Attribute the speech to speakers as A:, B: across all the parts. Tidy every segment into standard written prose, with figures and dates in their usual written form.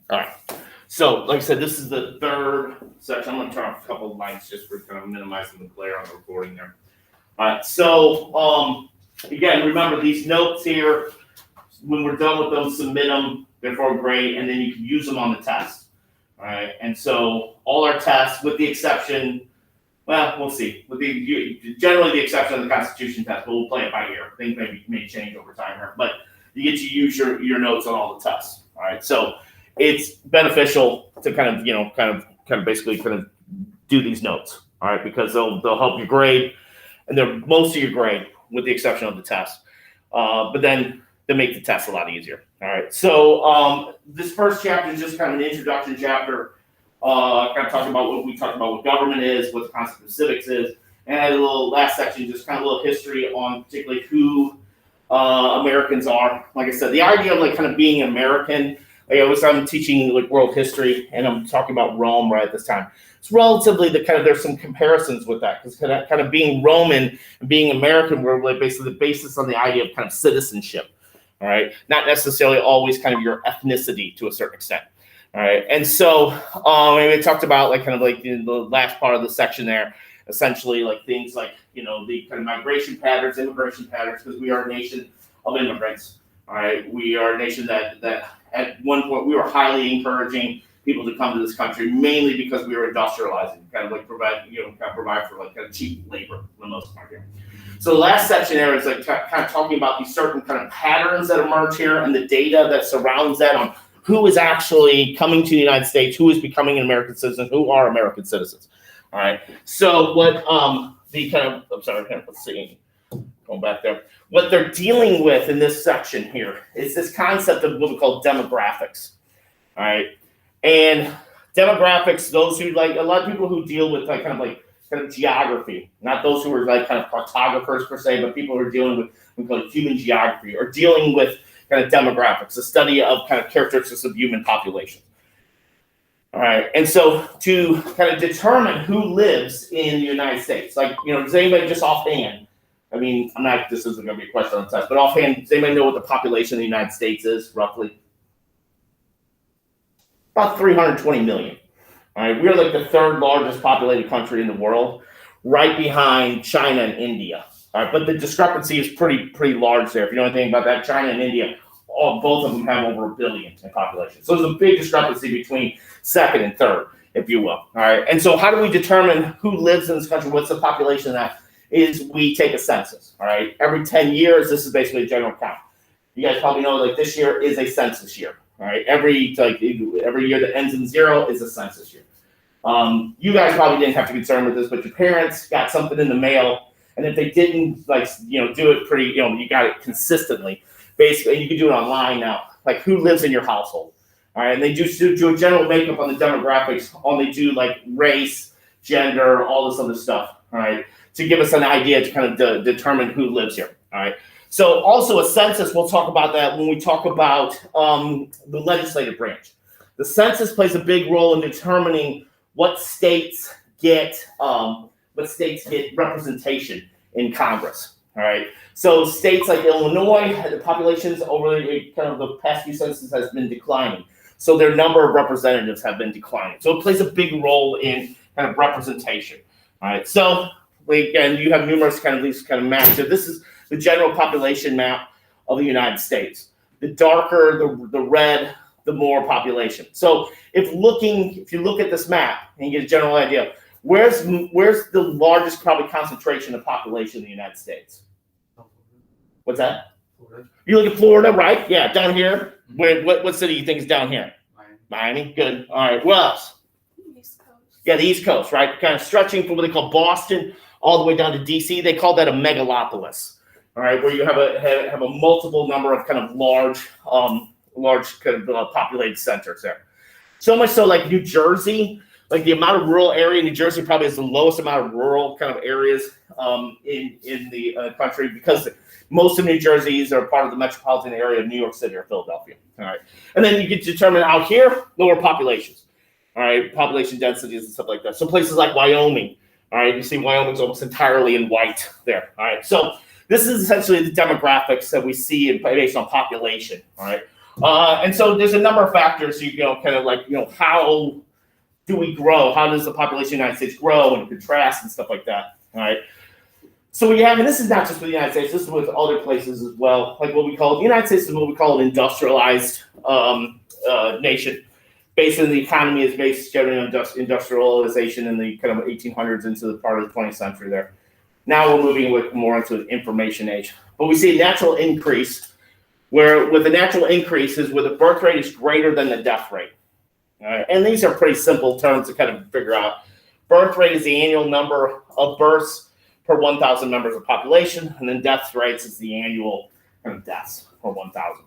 A: All right. So, like I said, this is the third section. I'm going to turn off a couple of lights just for kind of minimizing the glare on the recording there. All right. So, again, remember these notes here. When we're done with them, submit them before grade, and then you can use them on the test. All right. And so, all our tests, with the exception, well, we'll see. With generally the exception of the Constitution test, but we'll play it by ear. Things may change over time here, but you get to use your notes on all the tests. All right. So it's beneficial to kind of basically do these notes. All right, because they'll help your grade, and they're most of your grade, with the exception of the test. But then they make the test a lot easier. All right. So this first chapter is just kind of an introduction chapter. Kind of talking about what we talked about, what government is, what the concept of civics is, and I had a little last section, just kind of a little history on particularly who Americans are. Like I said, the idea of like kind of being American. Like I'm teaching like world history, and I'm talking about Rome right at this time. It's relatively there's some comparisons with that, because kind of being Roman and being American were like basically the basis on the idea of kind of citizenship. All right, not necessarily always kind of your ethnicity to a certain extent. All right, and so we talked about like kind of like in the last part of the section there, essentially like things like the kind of migration patterns, immigration patterns, because we are a nation of immigrants. All right, we are a nation that at one point we were highly encouraging people to come to this country, mainly because we were industrializing, kind of like provide for like kind of cheap labor for the most part here. So the last section there is like kind of talking about these certain kind of patterns that emerge here and the data that surrounds that on who is actually coming to the United States, who is becoming an American citizen, who are American citizens. All right. So what let's see, going back there. What they're dealing with in this section here is this concept of what we call demographics. All right. And demographics, those who like a lot of people who deal with kind of geography, not those who are like kind of cartographers per se, but people who are dealing with we call it human geography, or dealing with kind of demographics, the study of kind of characteristics of human populations. All right, and so to kind of determine who lives in the United States, like, does anybody just offhand, this isn't going to be a question on the test, but offhand, does anybody know what the population of the United States is, roughly? About 320 million. All right, we're like the third largest populated country in the world, right behind China and India. All right, but the discrepancy is pretty large there. If you know anything about that, China and India, both of them have over 1 billion in population. So there's a big discrepancy between second and third, if you will. All right, and so how do we determine who lives in this country? What's the population of that? Is we take a census. All right, every 10 years, this is basically a general count. You guys probably know like this year is a census year. All right, every year that ends in 0 is a census year. You guys probably didn't have to be concerned with this, but your parents got something in the mail. And if they didn't do it pretty, you got it consistently, basically, you can do it online now, like who lives in your household. All right. And they do a general makeup on the demographics, they do like race, gender, all this other stuff. All right. To give us an idea to kind of determine who lives here. All right. So also a census, we'll talk about that when we talk about the legislative branch. The census plays a big role in determining what states get representation in Congress. All right. So states like Illinois, the populations over kind of the past few censuses has been declining. So their number of representatives have been declining. So it plays a big role in kind of representation. All right. So again, you have numerous kind of these kind of maps. So this is the general population map of the United States. The darker the red, the more population. So if you look at this map and you get a general idea, where's the largest probably concentration of population in the United States? What's that? Florida. You look at Florida, right? Yeah, down here. What city do you think is down here? Miami. Good. All right. What else?
B: East Coast.
A: Yeah, the East Coast, right? Kind of stretching from what they call Boston all the way down to D.C. They call that a megalopolis. All right, where you have a multiple number of kind of large kind of populated centers there. So much so, like New Jersey, like the amount of rural area in New Jersey probably has the lowest amount of rural kind of areas in the country, because most of New Jersey's are part of the metropolitan area of New York City or Philadelphia. All right, and then you get to determine out here lower populations. All right, population densities and stuff like that. So places like Wyoming. All right, you see Wyoming's almost entirely in white there. All right, so this is essentially the demographics that we see based on population. All right. And so there's a number of factors, kind of like, how do we grow? How does the population of the United States grow and contrast and stuff like that, all right? So we have, and this is not just with the United States, this is with other places as well, like what we call, the United States is what we call an industrialized nation. Basically, the economy is based generally on industrialization in the kind of 1800s into the part of the 20th century there. Now we're moving more into the information age. But we see a natural increase, where with the natural increase is where the birth rate is greater than the death rate. All right? And these are pretty simple terms to kind of figure out. Birth rate is the annual number of births per 1,000 members of population, and then death rates is the annual kind of deaths per 1,000.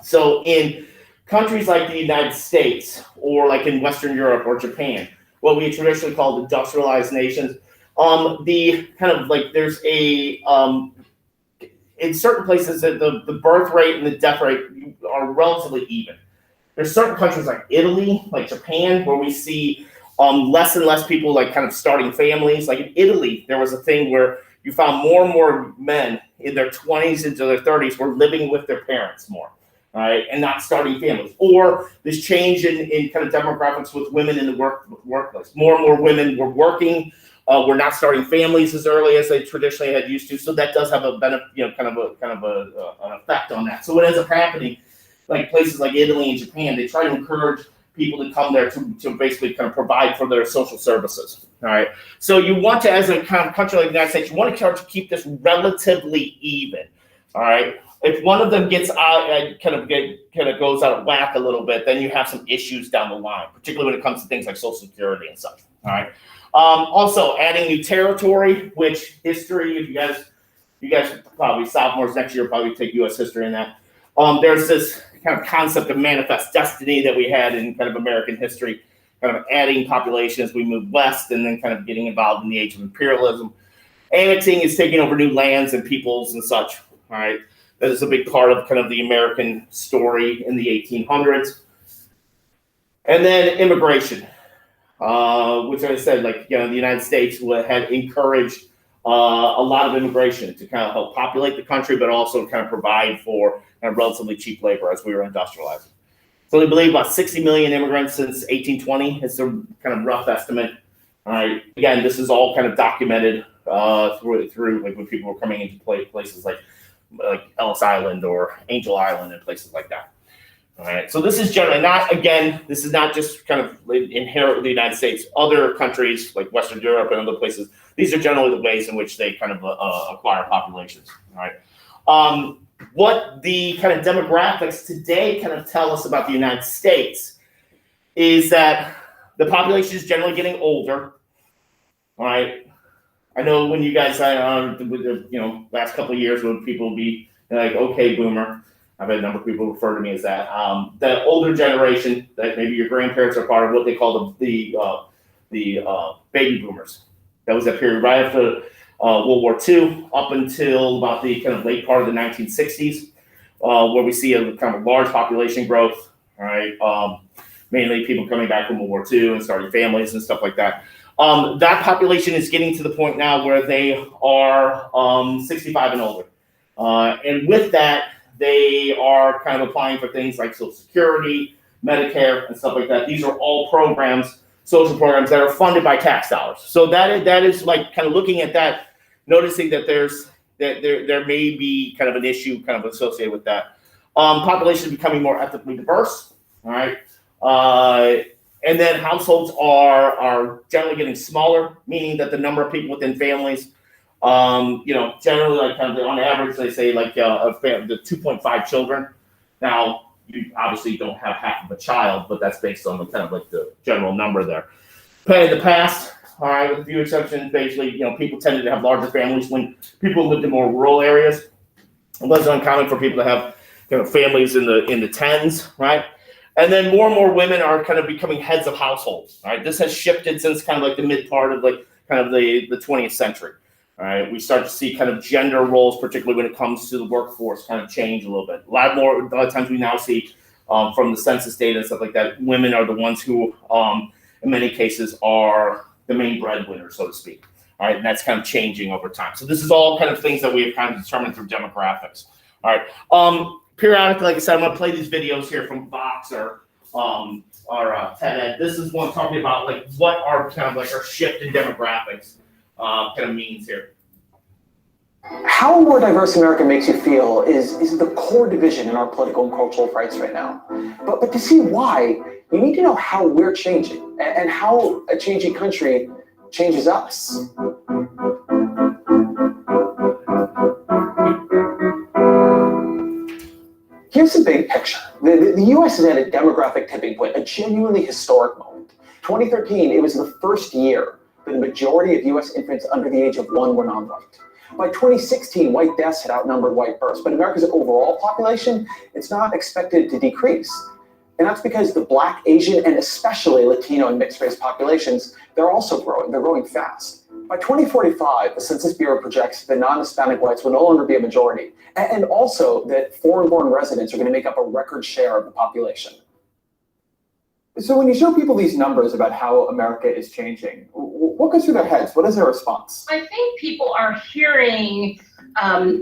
A: So in countries like the United States, or like in Western Europe or Japan, what we traditionally call industrialized nations, the kind of like there's a in certain places that the birth rate and the death rate are relatively even. There's certain countries like Italy, like Japan, where we see less and less people like kind of starting families. Like in Italy, there was a thing where you found more and more men in their 20s into their 30s were living with their parents more, right, and not starting families. Or this change in kind of demographics with women in the workplace. More and more women were working. We're not starting families as early as they traditionally had used to. So that does have a benefit, kind of an effect on that. So what ends up happening, like places like Italy and Japan, they try to encourage people to come there to basically kind of provide for their social services. All right. So you want to, as a kind of country like the United States, you want to try to keep this relatively even. All right. If one of them gets out and kind of goes out of whack a little bit, then you have some issues down the line, particularly when it comes to things like Social Security and such. All right. Also, adding new territory, which history, if you guys probably sophomores next year probably take U.S. history in that. There's this kind of concept of manifest destiny that we had in kind of American history, kind of adding population as we move west, and then kind of getting involved in the age of imperialism. Annexing is taking over new lands and peoples and such. All right, that is a big part of kind of the American story in the 1800s. And then immigration. Which I said, like, the United States had encouraged a lot of immigration to kind of help populate the country, but also kind of provide for kind of relatively cheap labor as we were industrializing. So they believe about 60 million immigrants since 1820 is a kind of rough estimate. All right. Again, this is all kind of documented through like when people were coming into places like Ellis Island or Angel Island and places like that. All right, so this is generally not, again, this is not just kind of inherent with the United States. Other countries like Western Europe and other places, these are generally the ways in which they kind of acquire populations. All right, what the kind of demographics today kind of tell us about the United States is that the population is generally getting older. All right, I know when you guys, with the last couple of years, when people will be like, okay, boomer. I've had a number of people refer to me as that. The older generation, that maybe your grandparents are part of, what they call the baby boomers. That was that period right after World War II up until about the kind of late part of the 1960s, where we see a kind of large population growth. All right, mainly people coming back from World War II and starting families and stuff like that. That population is getting to the point now where they are 65 and older, and with that, they are kind of applying for things like Social Security, Medicare, and stuff like that. These are all programs, social programs that are funded by tax dollars. So that is like kind of looking at that, noticing that there may be kind of an issue kind of associated with that. Population is becoming more ethnically diverse. All right, and then households are generally getting smaller, meaning that the number of people within families. Generally, like kind of on average, they say like the 2.5 children. Now, you obviously don't have half of a child, but that's based on the kind of like the general number there. But in the past, all right, with a few exceptions, basically, people tended to have larger families when people lived in more rural areas. It wasn't uncommon for people to have families in the tens, right? And then more and more women are kind of becoming heads of households. Right, this has shifted since kind of like the mid part of like kind of the 20th century. All right, we start to see kind of gender roles, particularly when it comes to the workforce, kind of change a little bit. A lot of times we now see from the census data and stuff like that, women are the ones who, in many cases, are the main breadwinners, so to speak. All right, and that's kind of changing over time. So this is all kind of things that we have kind of determined through demographics. All right, periodically, like I said, I'm going to play these videos here from Fox or TED Ed. This is one talking about like what our kind of like our shift in demographics kind of means here.
B: How a more diverse America makes you feel is the core division in our political and cultural fights right now. But to see why, you need to know how we're changing and how a changing country changes us. Here's the big picture. The US is at a demographic tipping point, a genuinely historic moment. 2013, it was the first year that the majority of US infants under the age of 1 were non-white. By 2016, white deaths had outnumbered white births, but America's overall population, it's not expected to decrease. And that's because the Black, Asian, and especially Latino and mixed race populations, they're also growing. They're growing fast. By 2045, the Census Bureau projects that non-Hispanic whites will no longer be a majority, and also that foreign-born residents are going to make up a record share of the population. So when you show people these numbers about how America is changing, what goes through their heads? What is their response?
C: I think people are hearing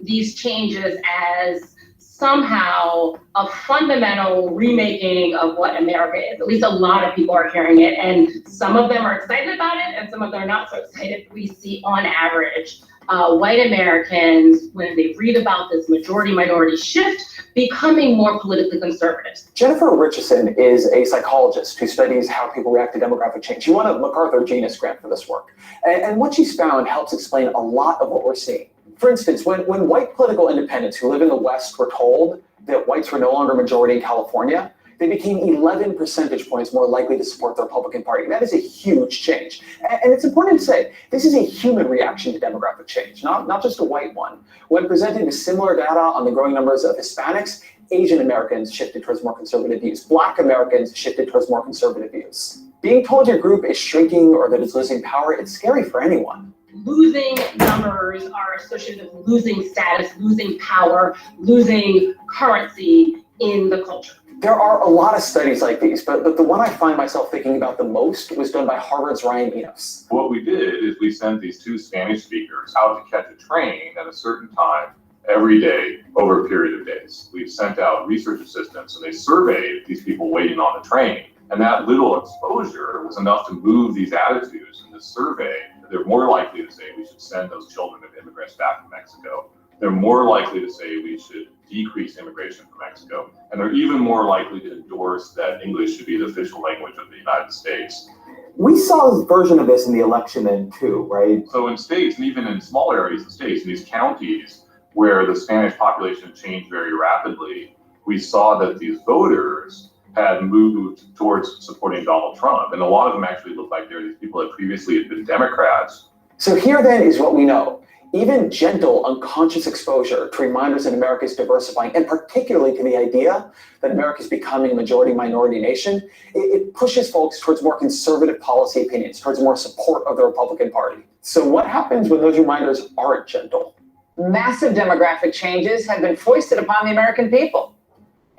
C: these changes as somehow a fundamental remaking of what America is. At least a lot of people are hearing it, and some of them are excited about it, and some of them are not so excited. We see, on average, white Americans, when they read about this majority-minority shift, becoming more politically conservative.
B: Jennifer Richardson is a psychologist who studies how people react to demographic change. She won a MacArthur Genius Grant for this work. And what she's found helps explain a lot of what we're seeing. For instance, when white political independents who live in the West were told that whites were no longer majority in California, they became 11 percentage points more likely to support the Republican Party. That is a huge change. And it's important to say, this is a human reaction to demographic change, not just a white one. When presented with similar data on the growing numbers of Hispanics, Asian Americans shifted towards more conservative views. Black Americans shifted towards more conservative views. Being told your group is shrinking or that it's losing power, it's scary for anyone.
C: Losing numbers are associated with losing status, losing power, losing currency in the culture.
B: There are a lot of studies like these, but the one I find myself thinking about the most was done by Harvard's Ryan Enos.
D: What we did is we sent these 2 Spanish speakers out to catch a train at a certain time every day over a period of days. We've sent out research assistants and they surveyed these people waiting on the train. And that little exposure was enough to move these attitudes in this survey. They're more likely to say we should send those children of immigrants back to Mexico. They're more likely to say we should decrease immigration from Mexico. And they're even more likely to endorse that English should be the official language of the United States.
B: We saw a version of this in the election then too, right?
D: So in states, and even in small areas of states, in these counties where the Spanish population changed very rapidly, we saw that these voters had moved towards supporting Donald Trump. And a lot of them actually look like they're these people that previously had been Democrats.
B: So here then is what we know. Even gentle, unconscious exposure to reminders that America is diversifying, and particularly to the idea that America is becoming a majority-minority nation, it pushes folks towards more conservative policy opinions, towards more support of the Republican Party. So what happens when those reminders aren't gentle?
E: Massive demographic changes have been foisted upon the American people.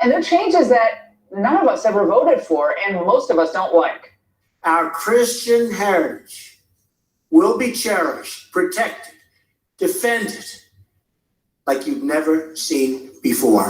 E: And they're changes that none of us ever voted for, and most of us don't like.
F: Our Christian heritage will be cherished, protected, defended like you've never seen before.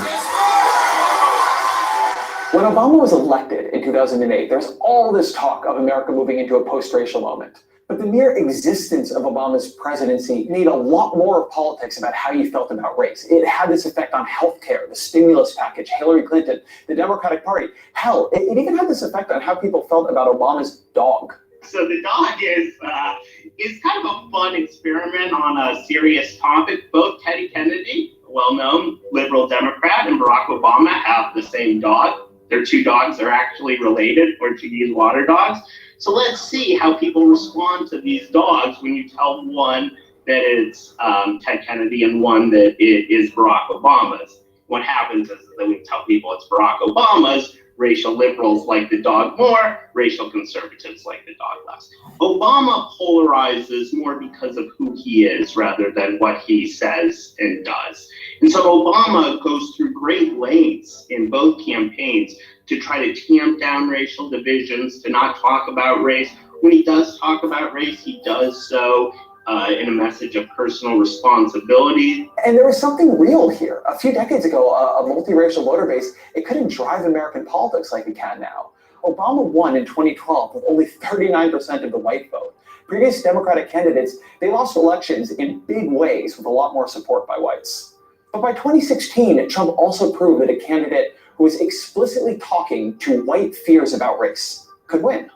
B: When Obama was elected in 2008, there's all this talk of America moving into a post-racial moment. But the mere existence of Obama's presidency made a lot more of politics about how you felt about race. It had this effect on healthcare, the stimulus package, Hillary Clinton, the Democratic Party. Hell, it even had this effect on how people felt about Obama's dog.
G: So the dog is kind of a fun experiment on a serious topic. Both Teddy Kennedy, a well-known liberal Democrat, and Barack Obama have the same dog. Their 2 dogs are actually related, Portuguese water dogs. So let's see how people respond to these dogs when you tell one that it's Ted Kennedy and one that it is Barack Obama's. What happens is that we tell people it's Barack Obama's, racial liberals like the dog more, racial conservatives like the dog less. Obama polarizes more because of who he is rather than what he says and does. And so Obama goes through great lengths in both campaigns to try to tamp down racial divisions, to not talk about race. When he does talk about race, he does so in a message of personal responsibility.
B: And there was something real here. A few decades ago, a multiracial voter base, it couldn't drive American politics like it can now. Obama won in 2012 with only 39% of the white vote. Previous Democratic candidates, they lost elections in big ways with a lot more support by whites. But by 2016, Trump also proved that a candidate who was explicitly talking to white fears about race could win.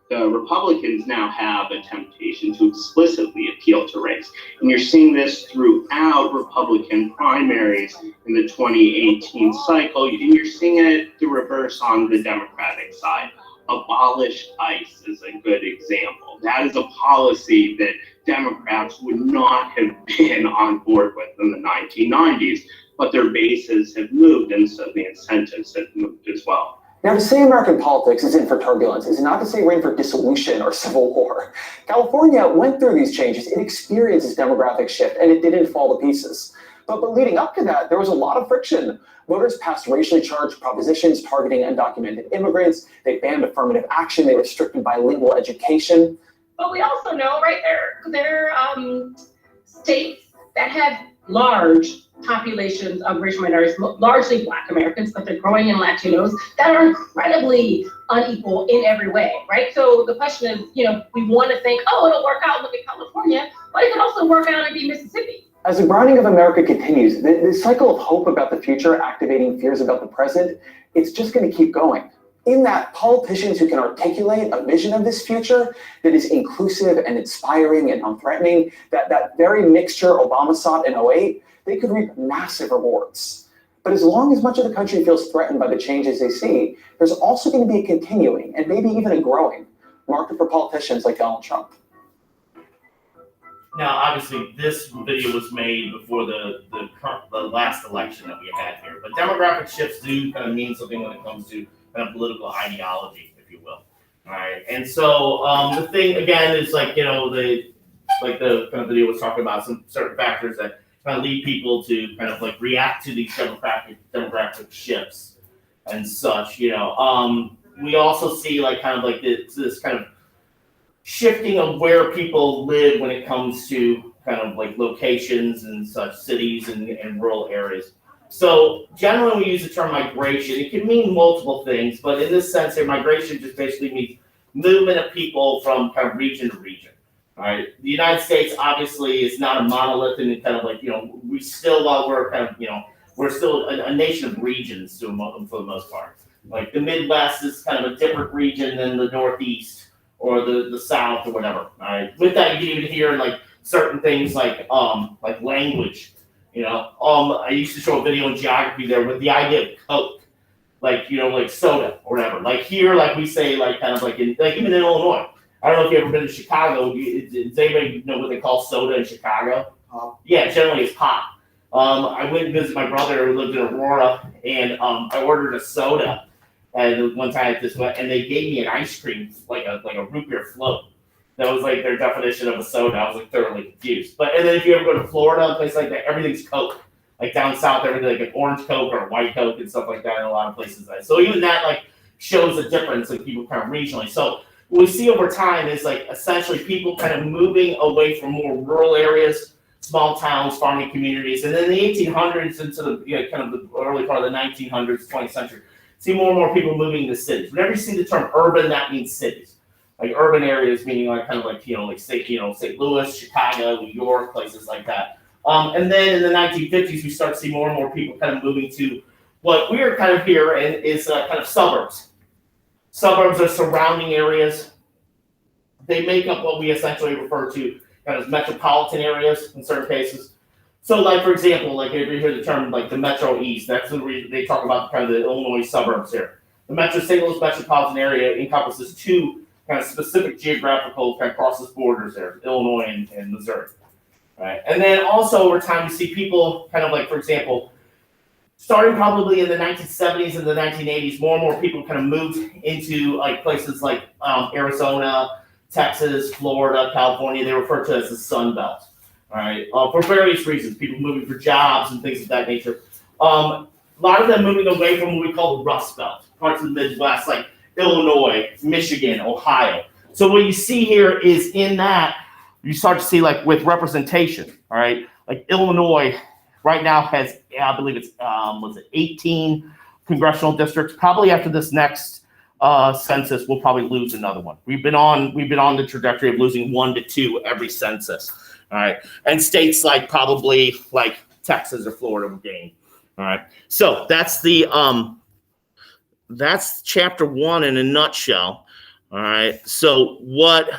G: The Republicans now have a temptation to explicitly appeal to race. And you're seeing this throughout Republican primaries in the 2018 cycle. And you're seeing it the reverse on the Democratic side. Abolish ICE is a good example. That is a policy that Democrats would not have been on board with in the 1990s, but their bases have moved, and so the incentives have moved as well.
B: Now, to say American politics is in for turbulence is not to say we're in for dissolution or civil war. California went through these changes. It experienced this demographic shift, and it didn't fall to pieces. But leading up to that, there was a lot of friction. Voters passed racially charged propositions targeting undocumented immigrants. They banned affirmative action. They restricted bilingual education.
C: But we also know, right, there are states that have large populations of racial minorities, largely Black Americans, but they're growing in Latinos that are incredibly unequal in every way, right? So the question is, we want to think, oh, it'll work out, look at California, but it could also work out and be Mississippi.
B: As the browning of America continues, the cycle of hope about the future activating fears about the present, it's just going to keep going. In that, politicians who can articulate a vision of this future that is inclusive and inspiring and unthreatening, that very mixture Obama sought in 2008, they could reap massive rewards. But as long as much of the country feels threatened by the changes they see, there's also going to be a continuing and maybe even a growing market for politicians like Donald Trump.
A: Now, obviously, this video was made before the last election that we had here, but demographic shifts do kind of mean something when it comes to kind of political ideology, if you will. All right, and so the thing again is the kind of video was talking about some certain factors that kind of lead people to kind of react to these demographic shifts and such. We also see this kind of shifting of where people live when it comes to kind of locations and such, cities and rural areas. So generally when we use the term migration, it can mean multiple things, but in this sense here, migration just basically means movement of people from kind of region to region. All right. The United States obviously is not a monolith, and kind of we still, while we're kind of, we're still a nation of regions for the most part. Like the Midwest is kind of a different region than the Northeast or the South or whatever. All right. With that, you can even hear certain things like language. I used to show a video in geography there with the idea of Coke, like soda or whatever. Like here, we say even in Illinois. I don't know if you've ever been to Chicago. Does anybody know what they call soda in Chicago? Yeah, generally it's pop. I went and visited my brother who lived in Aurora, and I ordered a soda one time at this one, and they gave me an ice cream, like a root beer float. That was their definition of a soda. I was thoroughly confused. And then if you ever go to Florida, a place like that, everything's Coke. Like down south, everything like an orange Coke or a white Coke and stuff like that in a lot of places. So even that shows a difference in people kind of regionally. So what we see over time is essentially people kind of moving away from more rural areas, small towns, farming communities, and then in the 1800s into the kind of the early part of the 1900s, 20th century, see more and more people moving to cities. Whenever you see the term urban, that means cities. Urban areas meaning St. Louis, Chicago, New York, places like that. And then in the 1950s, we start to see more and more people kind of moving to what we're kind of here in is kind of suburbs. Suburbs are surrounding areas. They make up what we essentially refer to as metropolitan areas in certain cases. So, for example, if you hear the term the Metro East, that's the reason they talk about kind of the Illinois suburbs here. The St. Louis metropolitan area encompasses two kind of specific geographical kind of crosses borders there, Illinois and Missouri. Right, and then also over time we see people kind of for example, starting probably in the 1970s and the 1980s, more and more people kind of moved into places like Arizona, Texas, Florida, California. They refer to it as the Sun Belt. All right, for various reasons, people moving for jobs and things of that nature. A lot of them moving away from what we call the Rust Belt, parts of the Midwest, like Illinois, Michigan, Ohio. So what you see here is in that you start to see like with representation, all right, like Illinois right now has, I believe it's, 18 congressional districts. Probably after this next census, we'll probably lose another one. We've been on the trajectory of losing 1 to 2 every census. All right. And states like probably like Texas or Florida will gain. All right. So that's that's chapter 1 in a nutshell. All right. So what